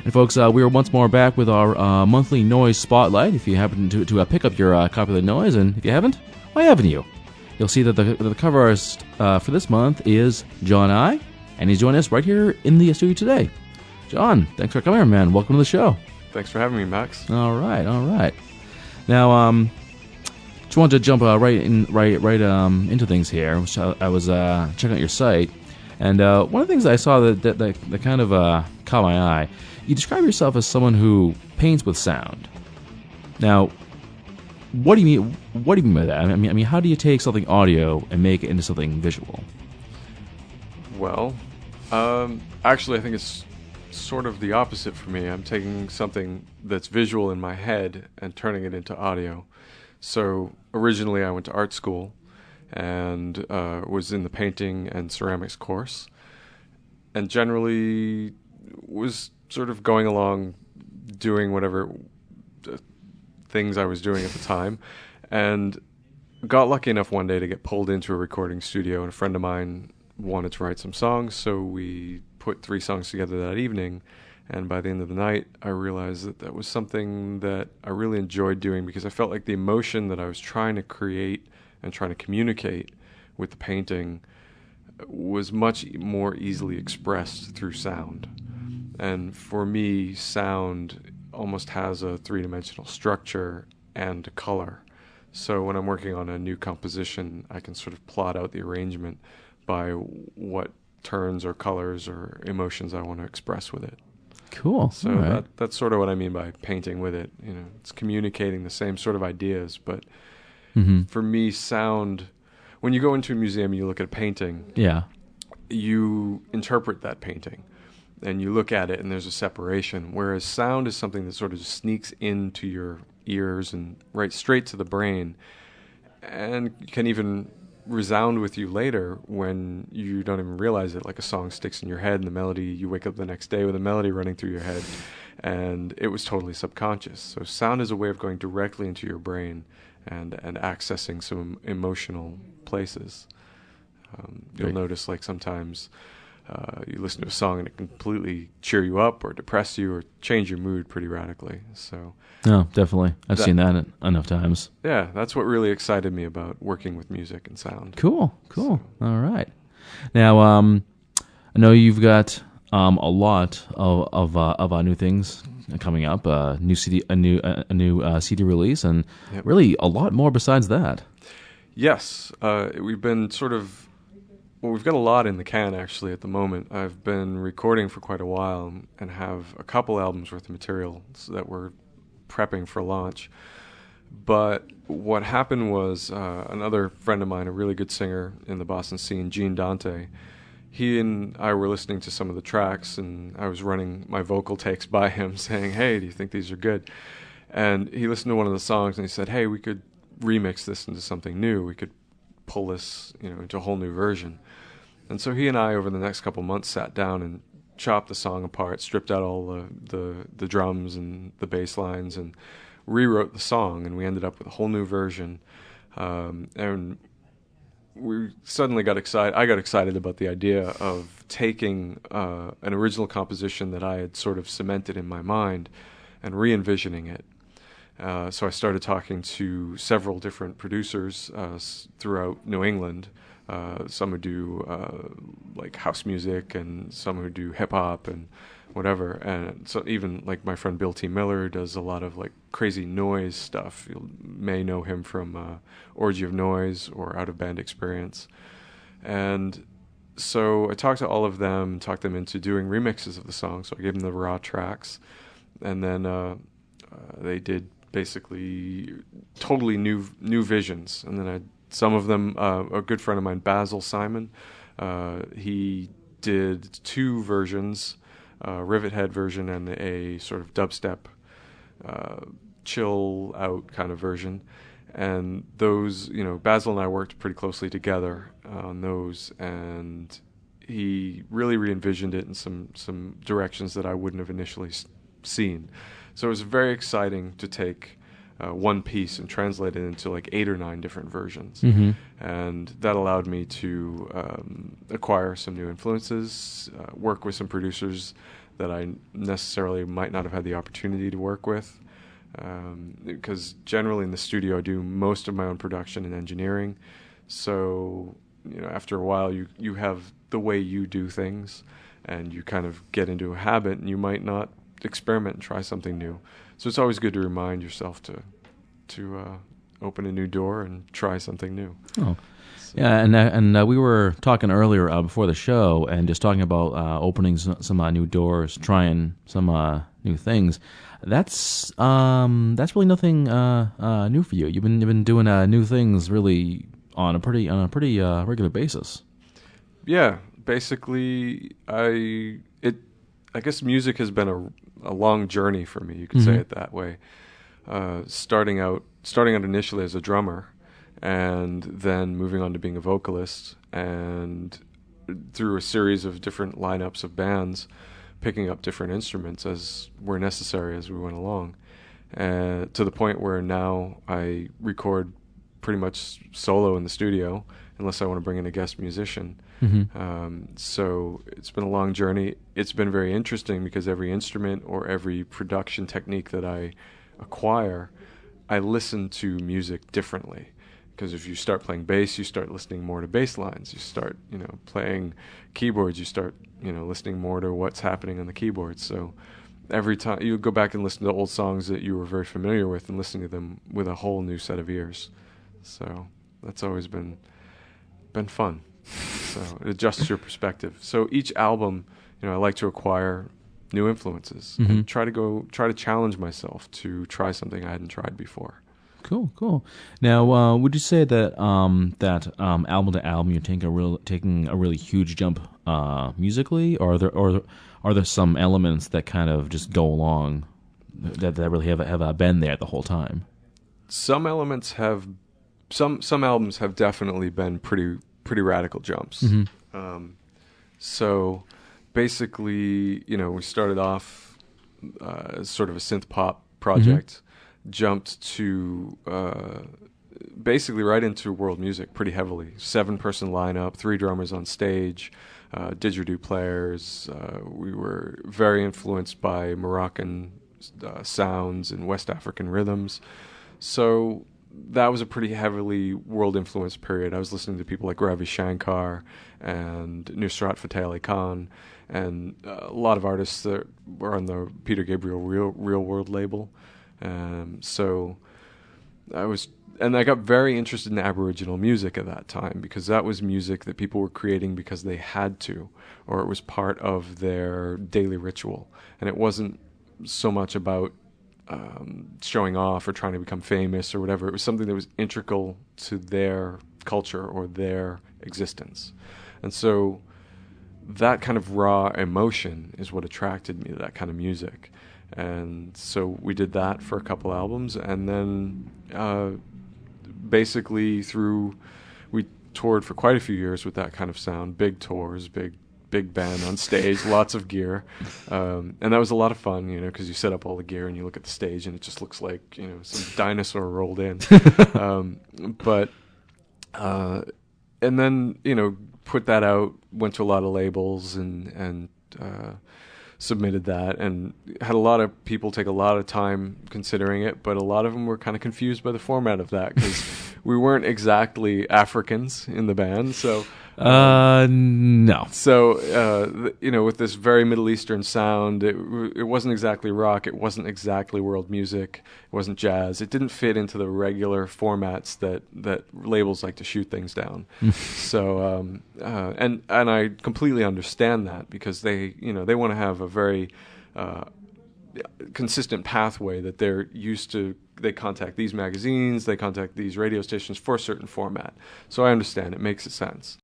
And folks, we are once more back with our monthly noise spotlight. If you happen to pick up your copy of the noise, and if you haven't, why haven't you? You'll see that the cover artist for this month is John I, and he's joining us right here in the studio today. John, thanks for coming here, man. Welcome to the show. Thanks for having me, Max. All right. Now, just wanted to jump right into things here. Which I was checking out your site, and one of the things I saw that kind of caught my eye. You describe yourself as someone who paints with sound. Now, what do you mean? What do you mean by that? I mean, how do you take something audio and make it into something visual? Well, actually, I think it's sort of the opposite for me. I'm taking something that's visual in my head and turning it into audio. So originally, I went to art school and was in the painting and ceramics course, and generally was sort of going along doing whatever things I was doing at the time, and got lucky enough one day to get pulled into a recording studio, and a friend of mine wanted to write some songs, so we put 3 songs together that evening, and by the end of the night I realized that was something that I really enjoyed doing, because I felt like the emotion that I was trying to create and trying to communicate with the painting was much more easily expressed through sound. And for me, sound almost has a 3-dimensional structure and a color. So when I'm working on a new composition, I can sort of plot out the arrangement by what turns or colors or emotions I want to express with it. Cool. So right. that's sort of what I mean by painting with it. You know, it's communicating the same sort of ideas, but for me, sound, when you go into a museum and you look at a painting, you interpret that painting. And you look at it and there's a separation, whereas sound is something that sort of just sneaks into your ears and right straight to the brain, and can even resound with you later when you don't even realize it. Like a song sticks in your head and the melody, you wake up the next day with a melody running through your head, and it was totally subconscious. So sound is a way of going directly into your brain and accessing some emotional places. You'll notice, like, sometimes you listen to a song and it can completely cheer you up or depress you or change your mood pretty radically. So, no, definitely. I've seen that enough times. Yeah, that's what really excited me about working with music and sound. Cool. So. All right. Now, I know you've got a lot of new things coming up. A new CD CD release, and really a lot more besides that. Yes, we've been Well, we've got a lot in the can, actually, at the moment. I've been recording for quite a while and have a couple albums worth of material that we're prepping for launch. But what happened was another friend of mine, a really good singer in the Boston scene, Gene Dante, he and I were listening to some of the tracks, and I was running my vocal takes by him saying, hey, do you think these are good? And he listened to one of the songs and he said, hey, we could remix this into something new. We could pull this, into a whole new version. And so he and I, over the next couple months, sat down and chopped the song apart, stripped out all the drums and the bass lines, and rewrote the song, and we ended up with a whole new version. And we suddenly got excited. I got excited about the idea of taking an original composition that I had sort of cemented in my mind and re-envisioning it. So I started talking to several different producers throughout New England. Some who do like house music, and some who do hip hop and whatever. And so even like my friend Bill T. Miller does a lot of like crazy noise stuff. You may know him from Orgy of Noise or Out of Band Experience. And so I talked to all of them, talked them into doing remixes of the song. So I gave them the raw tracks, and then they did basically totally new visions. And then some of them, a good friend of mine, Basil Simon, he did 2 versions, a Rivet Head version and a sort of dubstep, chill out kind of version. And those, Basil and I worked pretty closely together on those, and he really re-envisioned it in some directions that I wouldn't have initially seen. So it was very exciting to take one piece and translate it into like 8 or 9 different versions. Mm-hmm. And that allowed me to acquire some new influences, work with some producers that I necessarily might not have had the opportunity to work with. Because generally in the studio I do most of my own production and engineering. So, after a while you have the way you do things, and you kind of get into a habit, and you might not experiment and try something new. So it's always good to remind yourself to open a new door and try something new. Oh. So. Yeah, and we were talking earlier before the show, and just talking about opening some new doors, trying some new things. That's really nothing new for you. You've been doing new things really on a pretty regular basis. Yeah, basically, I guess music has been a long journey for me. You could say it that way. Starting out initially as a drummer, and then moving on to being a vocalist, and through a series of different lineups of bands, picking up different instruments as were necessary as we went along, to the point where now I record pretty much solo in the studio unless I want to bring in a guest musician. So it's been a long journey. It's been very interesting because every instrument or every production technique that I acquire, I listen to music differently. Because if you start playing bass, you start listening more to bass lines. You start, playing keyboards, you start, listening more to what's happening on the keyboards. So every time you go back and listen to old songs that you were very familiar with, and listening to them with a whole new set of ears. So that's always been fun. So it adjusts your perspective. So each album, I like to acquire new influences and try to challenge myself to try something I hadn't tried before. Cool. Now, would you say that album to album you're taking a really huge jump musically, or are there some elements that kind of just go along that really have been there the whole time? Some elements have, some albums have definitely been pretty radical jumps. So basically, we started off as sort of a synth pop project. Jumped to basically right into world music pretty heavily. 7-person lineup, 3 drummers on stage, didgeridoo players. We were very influenced by Moroccan sounds and West African rhythms. So that was a pretty heavily world-influenced period. I was listening to people like Ravi Shankar and Nusrat Fateh Ali Khan, and a lot of artists that were on the Peter Gabriel Real World label. So I got very interested in Aboriginal music at that time, because that was music that people were creating because they had to, or it was part of their daily ritual. And it wasn't so much about showing off or trying to become famous or whatever. It was something that was integral to their culture or their existence. And so that kind of raw emotion is what attracted me to that kind of music. And so we did that for a couple albums, and then basically we toured for quite a few years with that kind of sound, big tours, big band on stage, lots of gear, and that was a lot of fun, because you set up all the gear and you look at the stage and it just looks like some dinosaur rolled in. And then put that out, went to a lot of labels and submitted that, and had a lot of people take a lot of time considering it, but a lot of them were kind of confused by the format of that, because we weren't exactly Africans in the band. So no. So with this very Middle Eastern sound, it wasn't exactly rock, it wasn't exactly world music, it wasn't jazz. It didn't fit into the regular formats that labels like to shoot things down. So and I completely understand that, because they want to have a very consistent pathway that they're used to. They contact these magazines, they contact these radio stations for a certain format. So I understand, it makes sense.